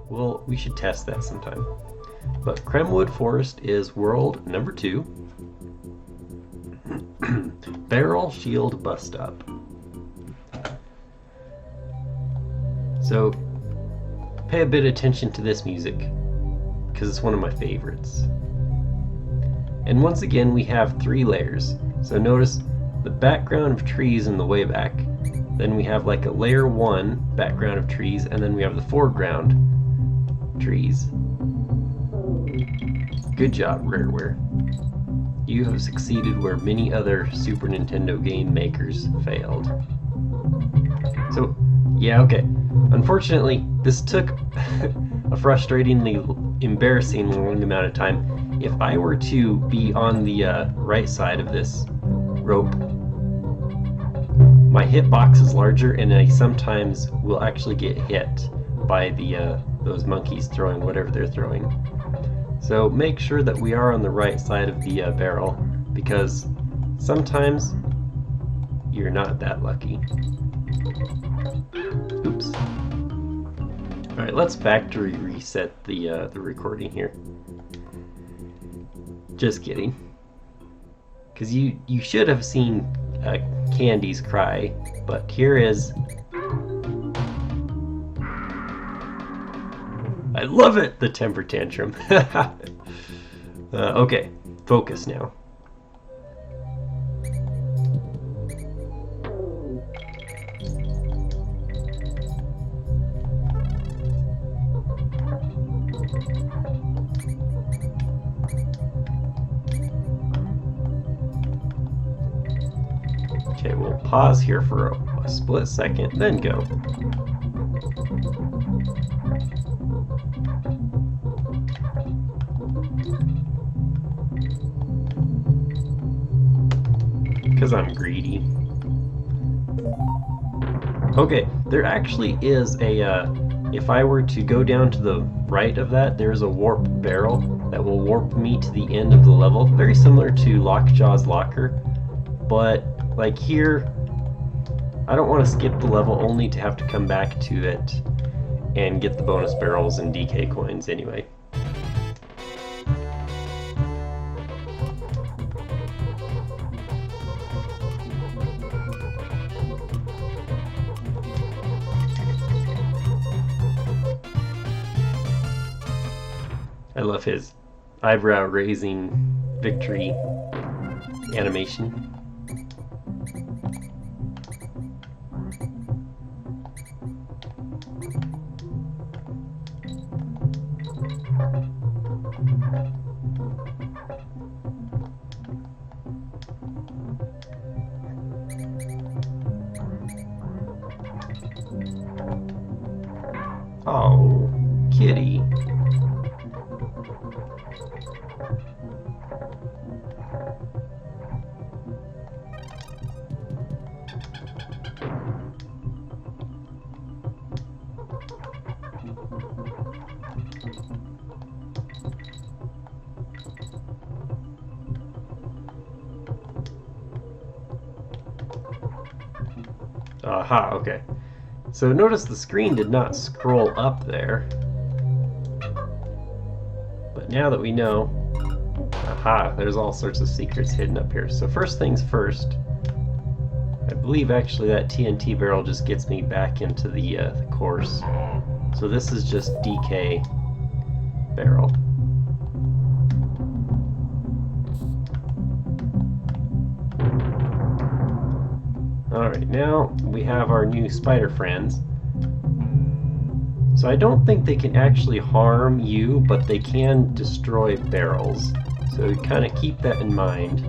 well, we should test that sometime. But Kremwood Forest is world number 2. Barrel Shield Bus Stop. So, pay a bit of attention to this music, because it's one of my favorites. And once again, we have 3 layers. So notice the background of trees in the way back. Then we have like a layer 1 background of trees, and then we have the foreground trees. Good job, Rareware. You have succeeded where many other Super Nintendo game makers failed. So, yeah, okay. Unfortunately, this took a frustratingly embarrassing long amount of time. If I were to be on the right side of this rope, my hitbox is larger, and I sometimes will actually get hit by those monkeys throwing whatever they're throwing. So make sure that we are on the right side of the barrel, because sometimes you're not that lucky. Oops. Alright, let's factory reset the recording here. Just kidding. Because you should have seen Candy's cry, but here is... I love it! The temper tantrum. Okay, focus now. Okay, we'll pause here for a split second, then go. Because I'm greedy. Okay, there actually is a, if I were to go down to the right of that, there's a warp barrel that will warp me to the end of the level, very similar to Lockjaw's Locker, but like here, I don't want to skip the level only to have to come back to it and get the bonus barrels and DK coins anyway. I love his eyebrow-raising victory animation. Oh, Kiddy. Aha, okay. So notice the screen did not scroll up there. But now that we know, aha, there's all sorts of secrets hidden up here. So first things first, I believe actually that TNT barrel just gets me back into the course. So this is just DK barrel. Alright, now we have our new spider friends. So I don't think they can actually harm you, but they can destroy barrels. So kind of keep that in mind.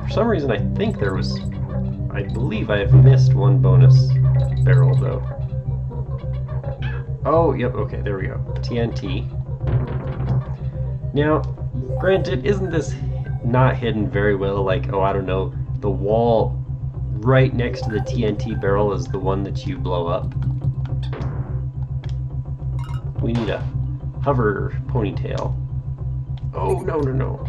For some reason I think there was... I believe I have missed one bonus barrel though. Oh, yep, okay, there we go. TNT. Now, granted, isn't this not hidden very well? Like, oh, I don't know, the wall right next to the TNT barrel is the one that you blow up. We need a hover ponytail. Oh, no, no, no.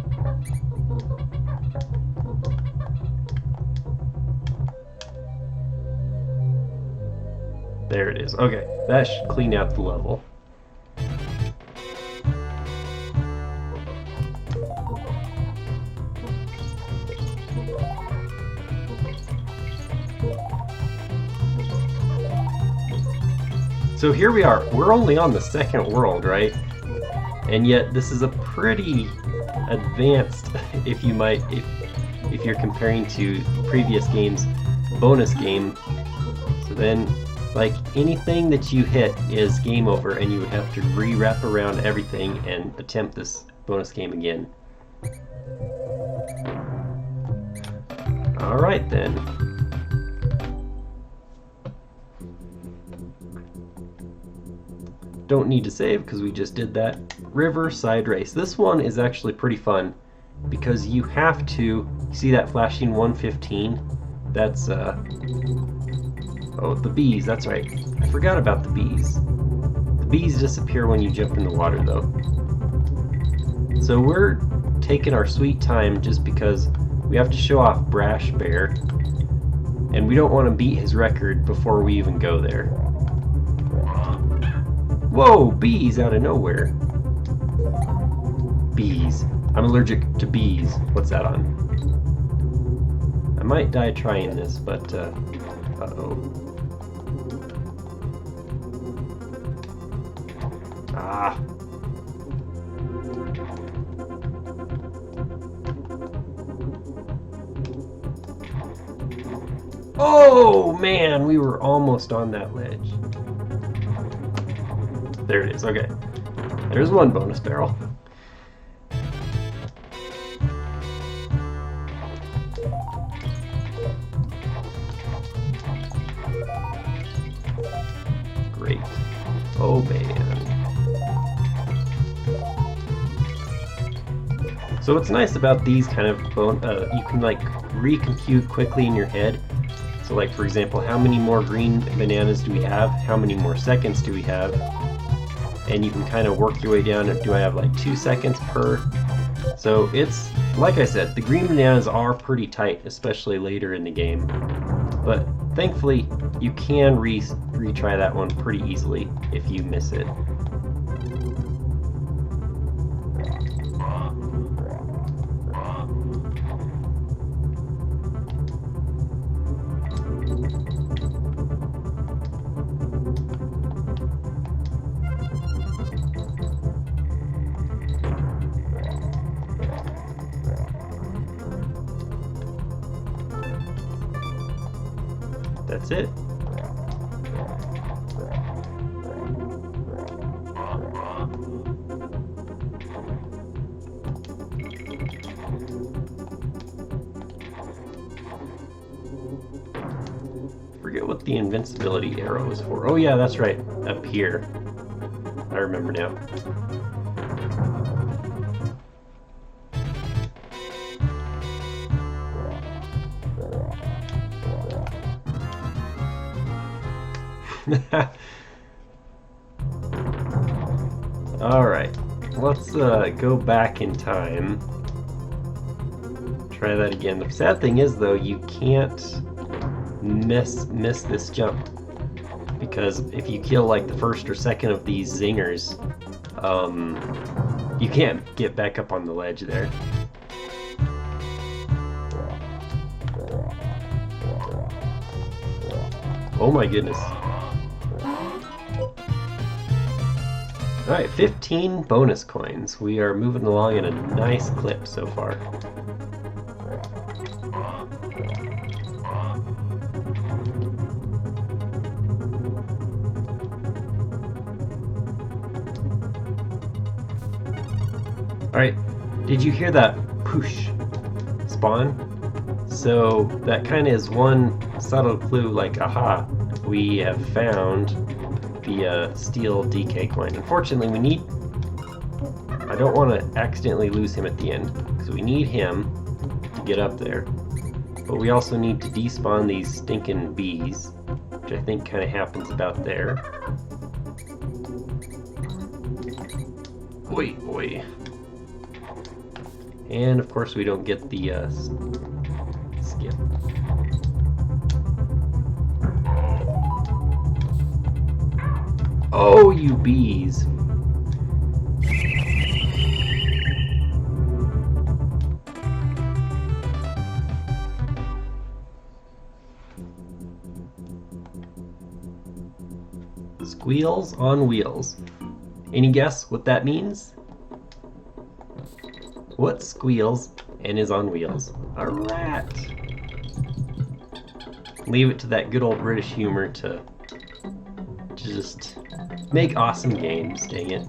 There it is. Okay, that should clean out the level. So here we are. We're only on the second world, right? And yet this is a pretty advanced, if you're comparing to previous games, bonus game. So then, like, anything that you hit is game over, and you would have to re-wrap around everything and attempt this bonus game again. Alright then. Don't need to save because we just did that. Riverside Race. This one is actually pretty fun because you have to see that flashing 115. That's oh, the bees, that's right. I forgot about the bees. The bees disappear when you jump in the water though. So we're taking our sweet time just because we have to show off Brash Bear, and we don't want to beat his record before we even go there. Whoa, bees out of nowhere. Bees. I'm allergic to bees. What's that on? I might die trying this, but uh-oh. Ah. Oh man, we were almost on that ledge. There it is, okay. There's one bonus barrel. Great. Oh man. So what's nice about these kind of you can like recompute quickly in your head. So like for example, how many more green bananas do we have? How many more seconds do we have? And you can kind of work your way down. Do I have like 2 seconds per? So it's, like I said, the green bananas are pretty tight, especially later in the game. But thankfully, you can retry that one pretty easily if you miss it. That's it. Forget what the invincibility arrow is for. Oh yeah, that's right. Up here. I remember now. Alright, let's go back in time. Try that again. The sad thing is though, you can't miss this jump, because if you kill like the first or second of these zingers, you can't get back up on the ledge there. Oh my goodness. Alright, 15 bonus coins. We are moving along in a nice clip so far. Alright, did you hear that poosh spawn? So that kind of is one subtle clue, like, aha, we have found the steel DK coin. Unfortunately, we need... I don't want to accidentally lose him at the end, because we need him to get up there. But we also need to despawn these stinking bees, which I think kind of happens about there. Oi, oi. And of course we don't get the skip. Oh, you bees. Squeals on wheels. Any guess what that means? What squeals and is on wheels? A rat. Leave it to that good old British humor to just make awesome games, dang it.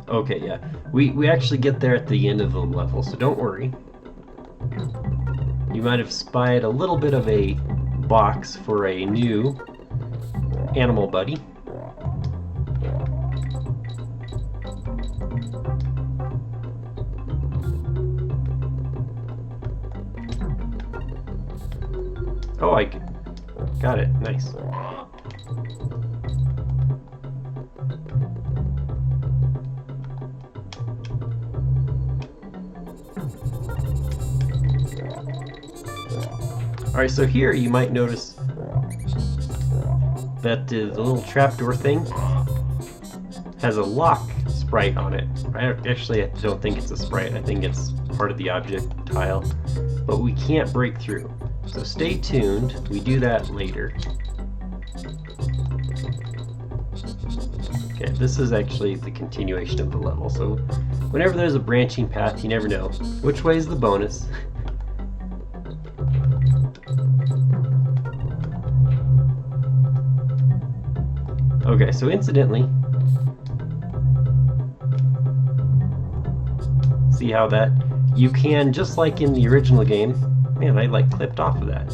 Okay, yeah. We actually get there at the end of the level, so don't worry. You might have spied a little bit of a box for a new animal buddy. Oh, I got it. Nice. Alright, so here you might notice that the little trapdoor thing has a lock sprite on it. I don't think it's a sprite. I think it's part of the object tile. But we can't break through. So stay tuned. We do that later. Okay, this is actually the continuation of the level. So whenever there's a branching path, you never know which way is the bonus. Okay, so incidentally, see how that, you can, just like in the original game, man, I like clipped off of that,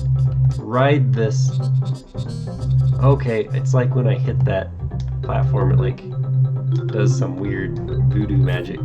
ride this, okay, it's like when I hit that platform, it like does some weird voodoo magic.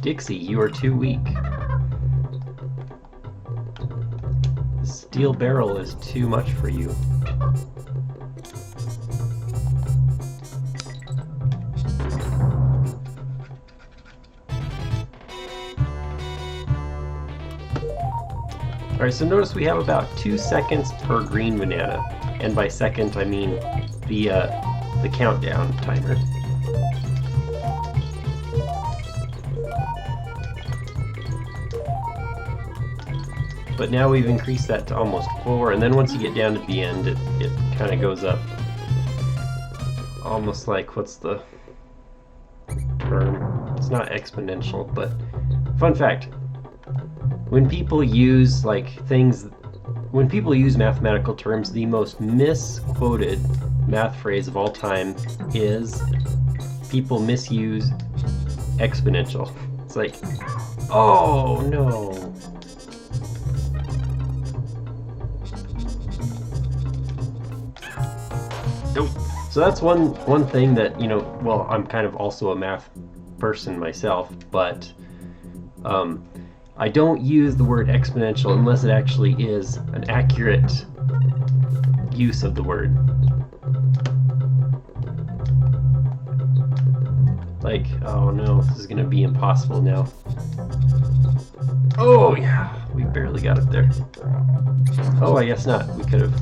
Dixie, you are too weak. The steel barrel is too much for you. Alright, so notice we have about 2 seconds per green banana. And by second, I mean the countdown timer. But now we've increased that to almost 4, and then once you get down to the end, it kind of goes up. Almost like, what's the term? It's not exponential, but fun fact. When people use when people use mathematical terms, the most misquoted math phrase of all time is people misuse exponential. It's like, oh no. Nope. So that's one thing that, you know, well, I'm kind of also a math person myself, but I don't use the word exponential unless it actually is an accurate use of the word. Like, oh no, this is gonna be impossible now. Oh yeah, we barely got it there. Oh, I guess not. We could have.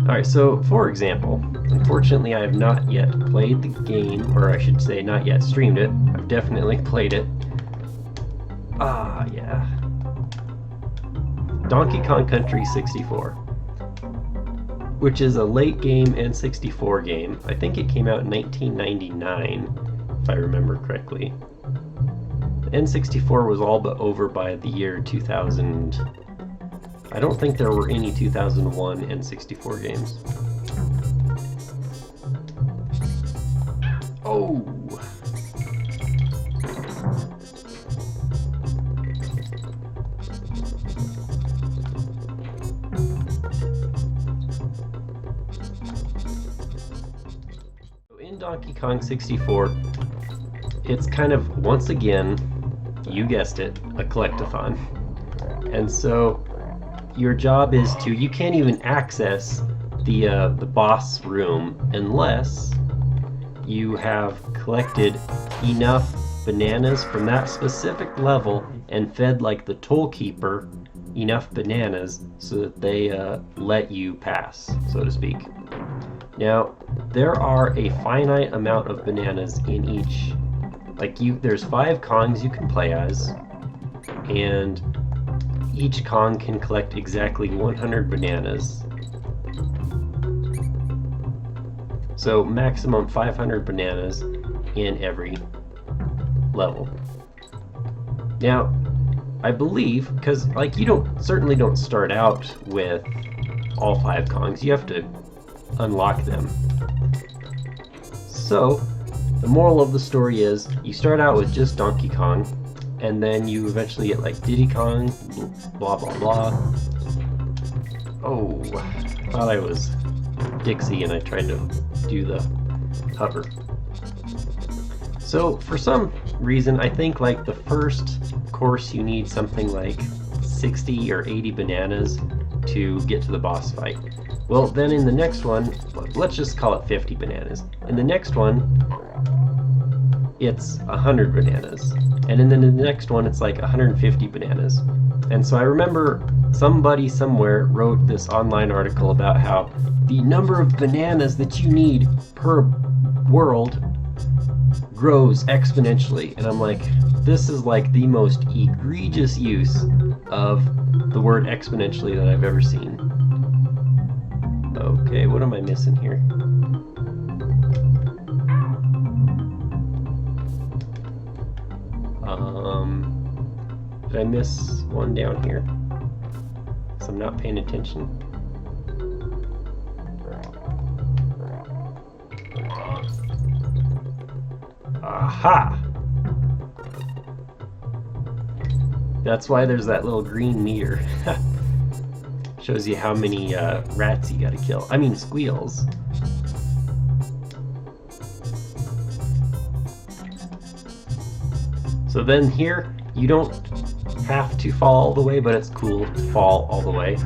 Alright, so for example, unfortunately I have not yet played the game, or I should say not yet streamed it. I've definitely played it. Ah, yeah. Donkey Kong Country 64, which is a late game N64 game. I think it came out in 1999, if I remember correctly. The N64 was all but over by the year 2000. I don't think there were any 2001 N64 games. Oh! In Donkey Kong 64, it's kind of, once again, you guessed it, a collectathon. And so your job is to, you can't even access the boss room unless you have collected enough bananas from that specific level and fed like the toll keeper enough bananas so that they let you pass, so to speak. Now, there are a finite amount of bananas in each. Like there's 5 Kongs you can play as, and each Kong can collect exactly 100 bananas. So maximum 500 bananas in every level. Now, I believe, because like you certainly don't start out with all 5 Kongs, you have to unlock them. So, the moral of the story is, you start out with just Donkey Kong, and then you eventually get like Diddy Kong, blah blah blah. Oh, I thought I was Dixie and I tried to do the hover. So, for some reason, I think like the first course you need something like 60 or 80 bananas to get to the boss fight. Well, then in the next one, let's just call it 50 bananas. In the next one, it's 100 bananas. And then in the next one, it's like 150 bananas. And so I remember somebody somewhere wrote this online article about how the number of bananas that you need per world grows exponentially. And I'm like, this is like the most egregious use of the word exponentially that I've ever seen. Okay, what am I missing here? Did I miss one down here? Because I'm not paying attention. Aha! That's why there's that little green meter. Shows you how many rats you gotta kill. I mean squeals. So then here, you don't have to fall all the way, but it's cool to fall all the way.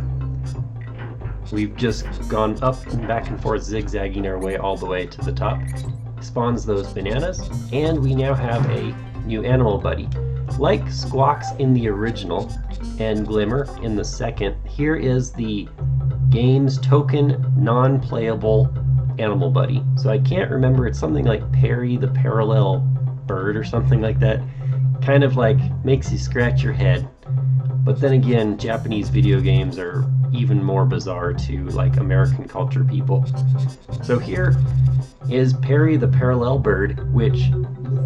We've just gone up and back and forth, zigzagging our way all the way to the top. Spawns those bananas, and we now have a new animal buddy. Like Squawks in the original and Glimmer in the second, here is the game's token non-playable animal buddy. So I can't remember, it's something like Perry the Parallel Bird or something like that. Kind of like makes you scratch your head. But then again, Japanese video games are even more bizarre to like American culture people. So here is Perry the Parallel Bird, which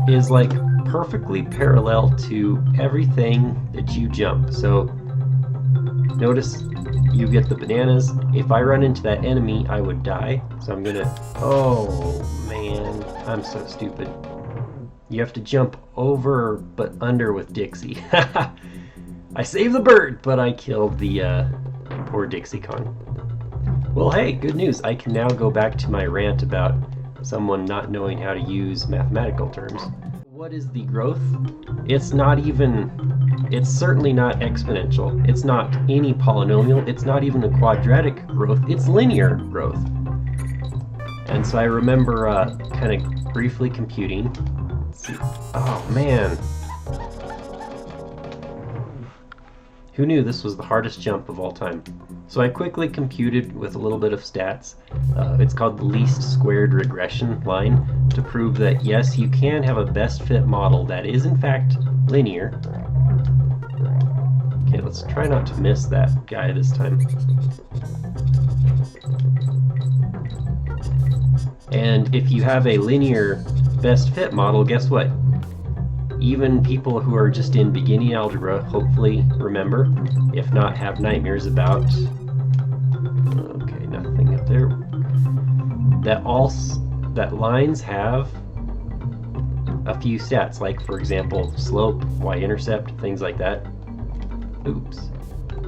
is like perfectly parallel to everything that you jump. So notice you get the bananas. If I run into that enemy, I would die. So I'm gonna, oh man, I'm so stupid. You have to jump over but under with Dixie. I saved the bird, but I killed the poor Dixie Kong. Well, hey, good news. I can now go back to my rant about someone not knowing how to use mathematical terms. What is the growth? It's certainly not exponential. It's not any polynomial. It's not even a quadratic growth. It's linear growth. And so I remember kind of briefly computing. Let's see. Oh man. Who knew this was the hardest jump of all time? So I quickly computed with a little bit of stats. It's called the least squared regression line to prove that yes, you can have a best fit model that is in fact linear. Okay, let's try not to miss that guy this time. And if you have a linear best fit model, guess what? Even people who are just in beginning algebra hopefully remember, if not have nightmares about. Okay, nothing up there. That lines have a few stats, like for example slope, y-intercept, things like that. Oops.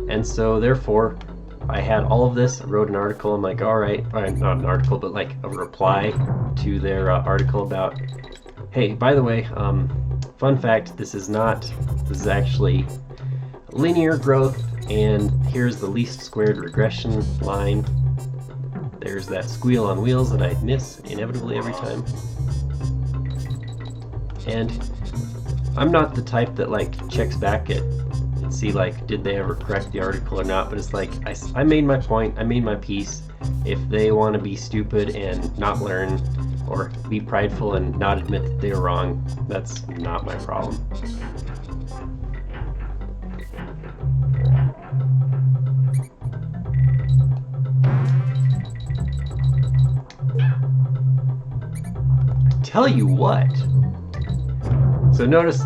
And so therefore I had all of this, wrote an article. I'm like, all right, not an article, but like a reply to their article about, hey, by the way, fun fact, this is actually linear growth, and here's the least squared regression line. There's that squeal on wheels that I miss inevitably every time. And I'm not the type that like checks back at and see like, did they ever correct the article or not, but it's like, I made my point, I made my piece. If they want to be stupid and not learn, or be prideful and not admit that they were wrong, that's not my problem. Tell you what. So notice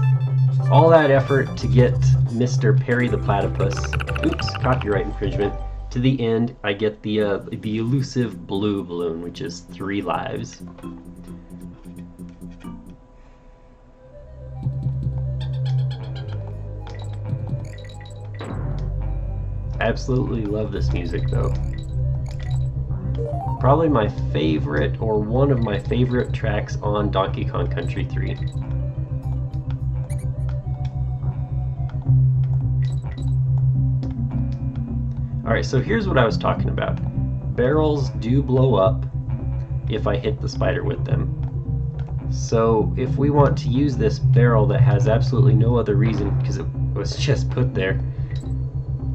all that effort to get Mr. Perry the Platypus, oops, copyright infringement, to the end. I get the elusive blue balloon, which is 3 lives. Absolutely love this music though. Probably my favorite, or one of my favorite tracks on Donkey Kong Country 3. Alright, so here's what I was talking about. Barrels do blow up if I hit the spider with them. So if we want to use this barrel that has absolutely no other reason, because it was just put there.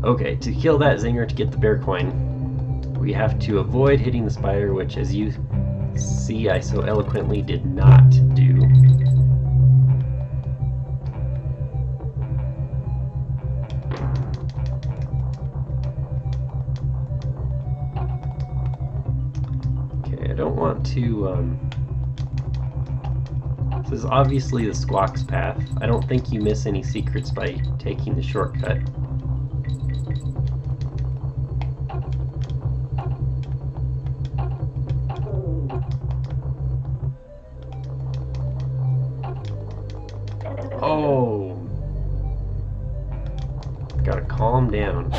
Okay, to kill that zinger to get the bear coin, we have to avoid hitting the spider, which as you see I so eloquently did not do. Okay, I don't want to, this is obviously the Squawk's path. I don't think you miss any secrets by taking the shortcut. Oh, gotta calm down.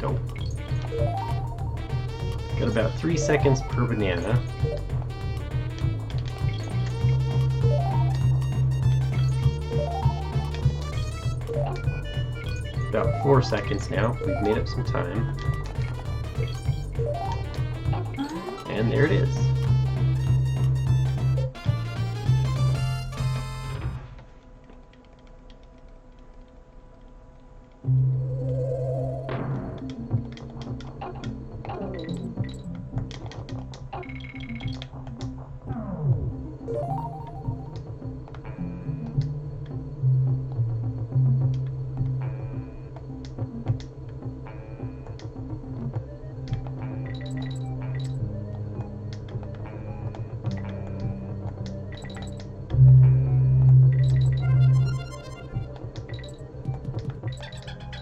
Go. Got about 3 seconds per banana. About 4 seconds now. We've made up some time. And there it is.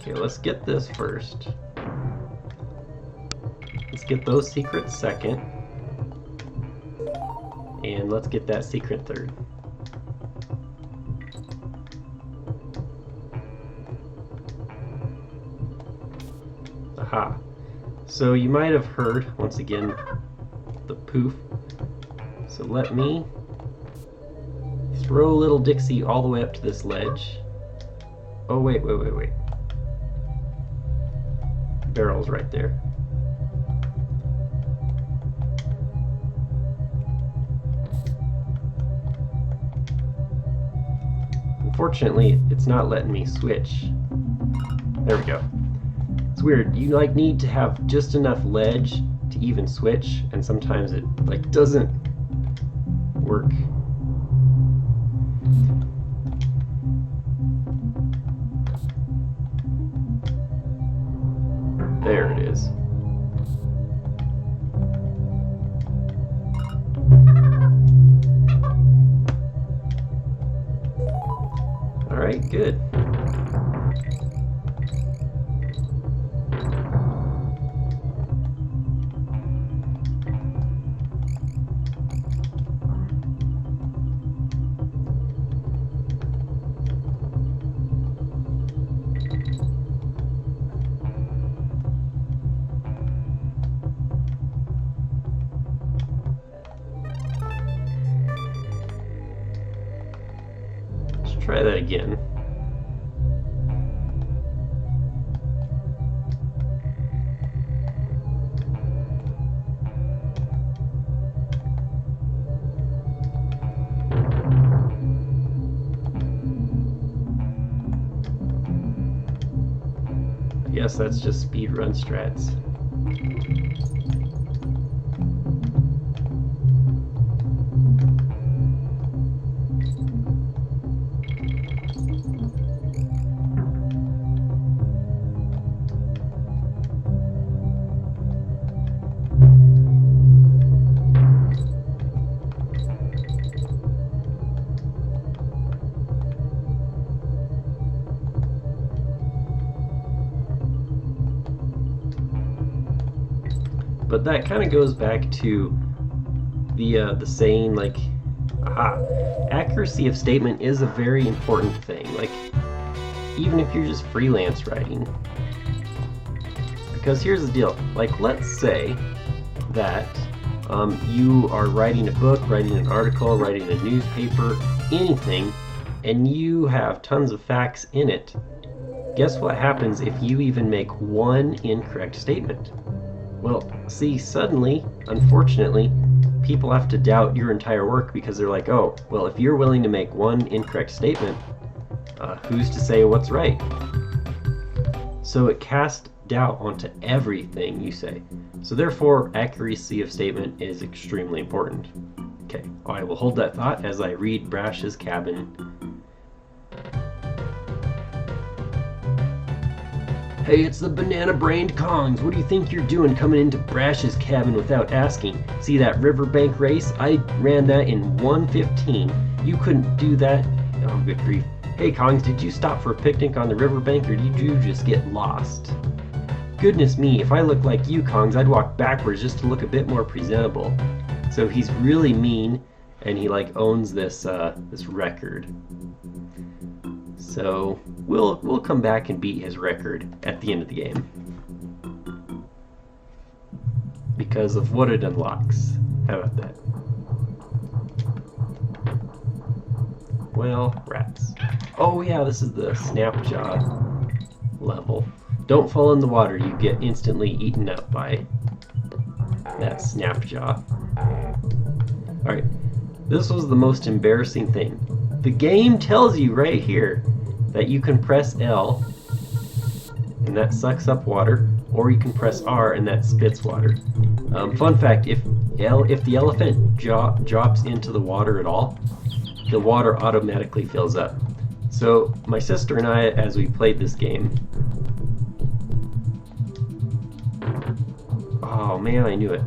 Okay, let's get this first. Let's get those secrets second. And let's get that secret third. Aha. So you might have heard, once again, the poof. So let me throw little Dixie all the way up to this ledge. Oh, wait. Barrel's right there. Unfortunately, it's not letting me switch. There we go. It's weird. You like need to have just enough ledge to even switch, and sometimes it like doesn't work. There it is. All right, good. Try that again. I guess that's just speedrun strats. But that kind of goes back to the saying, like, accuracy of statement is a very important thing. Like, even if you're just freelance writing. Because here's the deal. Like, let's say that you are writing a book, writing an article, writing a newspaper, anything, and you have tons of facts in it. Guess what happens if you even make one incorrect statement? Well, see, suddenly, unfortunately, people have to doubt your entire work because they're like, oh, well, if you're willing to make one incorrect statement, who's to say what's right? So it casts doubt onto everything you say. So therefore, accuracy of statement is extremely important. Okay, I will hold that thought as I read Brash's cabin. Hey, it's the banana-brained Kongs. What do you think you're doing coming into Brash's cabin without asking? See that riverbank race? I ran that in 1:15. You couldn't do that? Oh, good grief. Hey, Kongs, did you stop for a picnic on the riverbank, or did you just get lost? Goodness me, if I looked like you, Kongs, I'd walk backwards just to look a bit more presentable. So he's really mean, and he like owns this this record. So we'll come back and beat his record at the end of the game because of what it unlocks. How about that? Well, rats. Oh yeah, this is the Snapjaw level. Don't fall in the water, you get instantly eaten up by that Snapjaw. Alright, this was the most embarrassing thing. The game tells you right here that you can press L and that sucks up water, or you can press R and that spits water. Fun fact, if the elephant drops into the water at all, the water automatically fills up. So my sister and I, as we played this game, oh man, I knew it.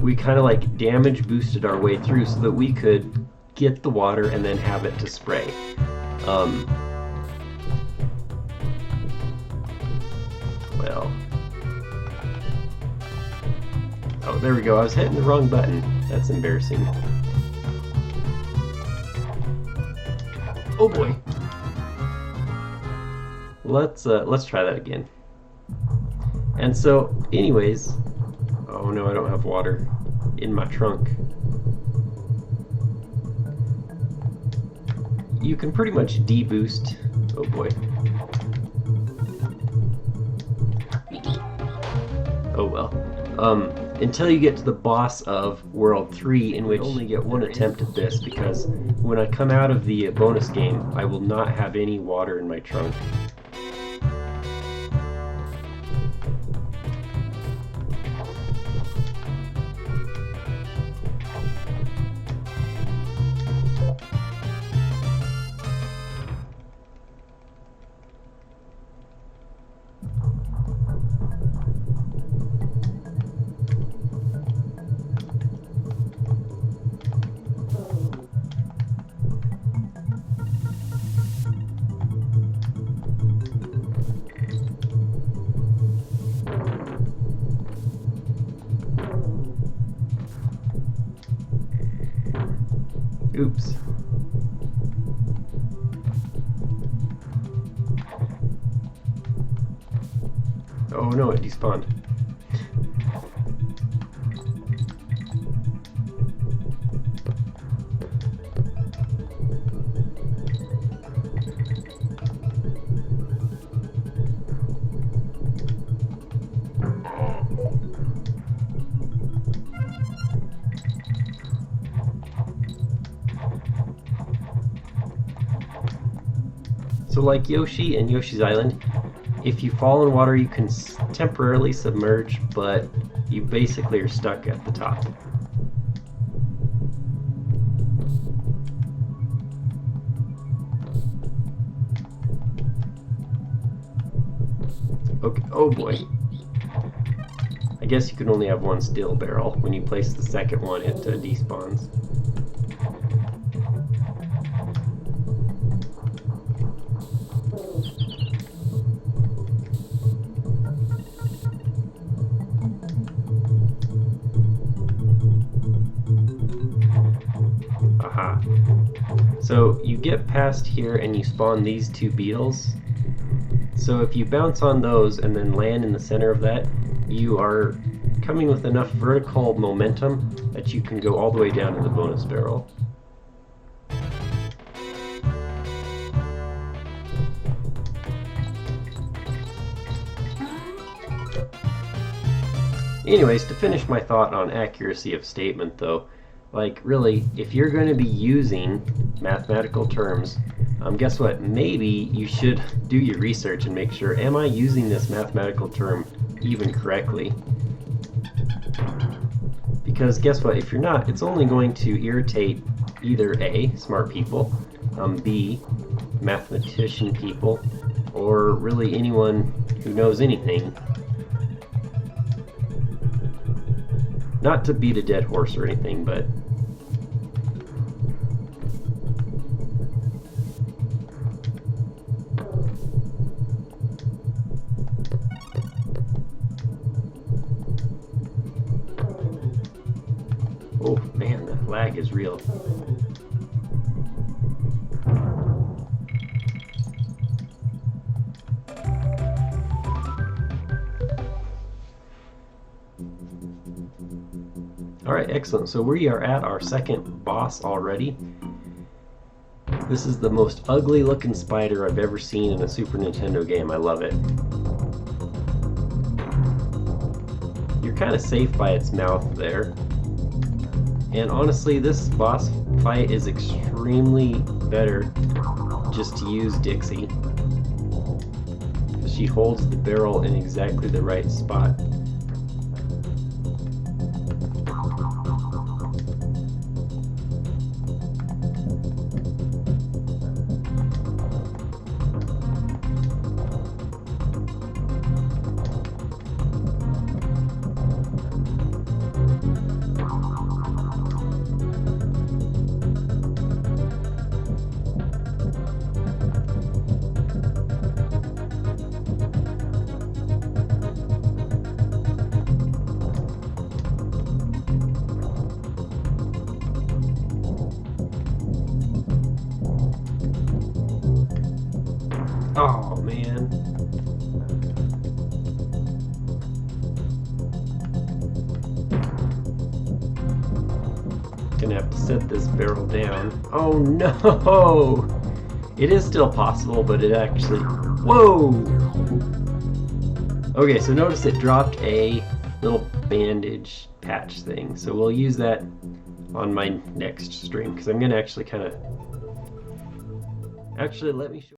We kind of like damage boosted our way through so that we could get the water and then have it to spray. Well. Oh, there we go. I was hitting the wrong button. That's embarrassing. Oh boy. Let's try that again. And so, anyways, oh no, I don't have water in my trunk. You can pretty much deboost. Oh boy. Oh well. Until you get to the boss of World 3, in which you only get one attempt at this, because when I come out of the bonus game, I will not have any water in my trunk. Oh no, it despawned. So like Yoshi and Yoshi's Island, if you fall in water you can temporarily submerge, but you basically are stuck at the top. Okay, oh boy. I guess you can only have one steel barrel. When you place the second one, it despawns. Aha. So you get past here and you spawn these two beetles. So if you bounce on those and then land in the center of that, you are coming with enough vertical momentum that you can go all the way down to the bonus barrel. Anyways, to finish my thought on accuracy of statement though, like really, if you're going to be using mathematical terms, guess what? Maybe you should do your research and make sure, am I using this mathematical term even correctly? Because guess what? If you're not, it's only going to irritate either A, smart people, B, mathematician people, or really anyone who knows anything. Not to beat a dead horse or anything, but oh man, the lag is real. Alright, excellent. So we are at our second boss already. This is the most ugly looking spider I've ever seen in a Super Nintendo game. I love it. You're kind of safe by its mouth there. And honestly, this boss fight is extremely better just to use Dixie. She holds the barrel in exactly the right spot. Oh man. Gonna have to set this barrel down. Oh no! It is still possible, but it actually... Whoa! Okay, so notice it dropped a little bandage patch thing. So we'll use that on my next stream, because I'm gonna actually kind of... Actually, let me show...